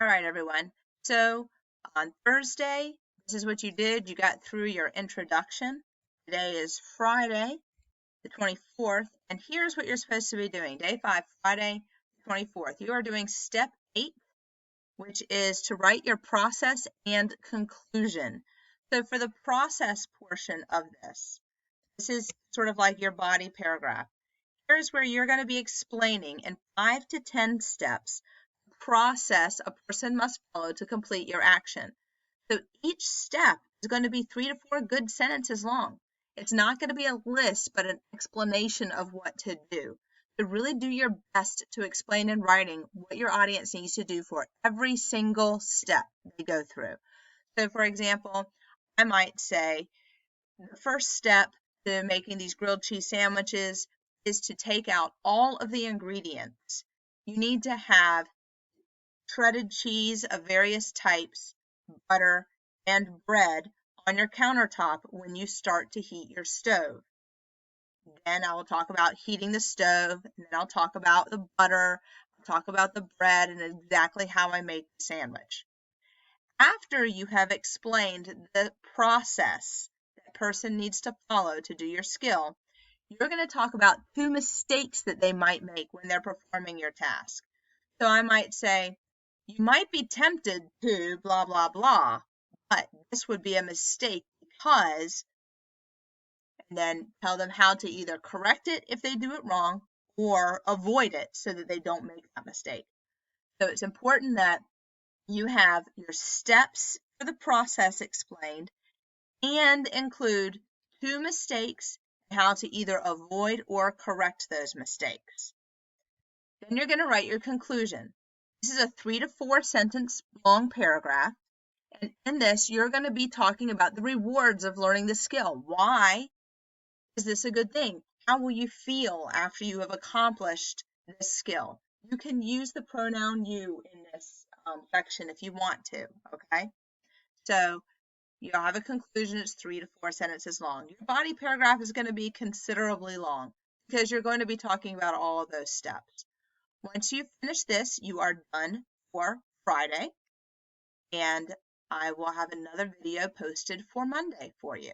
All right, everyone. So on Thursday, this is what you did. You got through your introduction. Today is Friday, the 24th, and here's what you're supposed to be doing. Day 5, Friday, the 24th. You are doing step 8, which is to write your process and conclusion. So for the process portion of this is sort of like your body paragraph. Here's where you're going to be explaining in 5 to 10 steps the process a person must follow to complete your action. So each step is going to be 3 to 4 good sentences long. It's not going to be a list, but an explanation of what to do. So really do your best to explain in writing what your audience needs to do for every single step they go through. So for example, I might say the first step to making these grilled cheese sandwiches is to take out all of the ingredients. You need to have shredded cheese of various types, butter, and bread on your countertop when you start to heat your stove. Then I will talk about heating the stove, and then I'll talk about the butter, I'll talk about the bread, and exactly how I make the sandwich. After you have explained the process that person needs to follow to do your skill, you're going to talk about 2 mistakes that they might make when they're performing your task. So I might say, you might be tempted to blah, blah, blah, but this would be a mistake because, and then tell them how to either correct it if they do it wrong or avoid it so that they don't make that mistake. So it's important that you have your steps for the process explained and include 2 mistakes and how to either avoid or correct those mistakes. Then you're going to write your conclusion. This is a 3 to 4 sentence long paragraph. And in this, you're going to be talking about the rewards of learning the skill. Why is this a good thing? How will you feel after you have accomplished this skill? You can use the pronoun you in this section if you want to, okay? So you'll have a conclusion. It's 3 to 4 sentences long. Your body paragraph is going to be considerably long because you're going to be talking about all of those steps. Once you finish this, you are done for Friday, and I will have another video posted for Monday for you.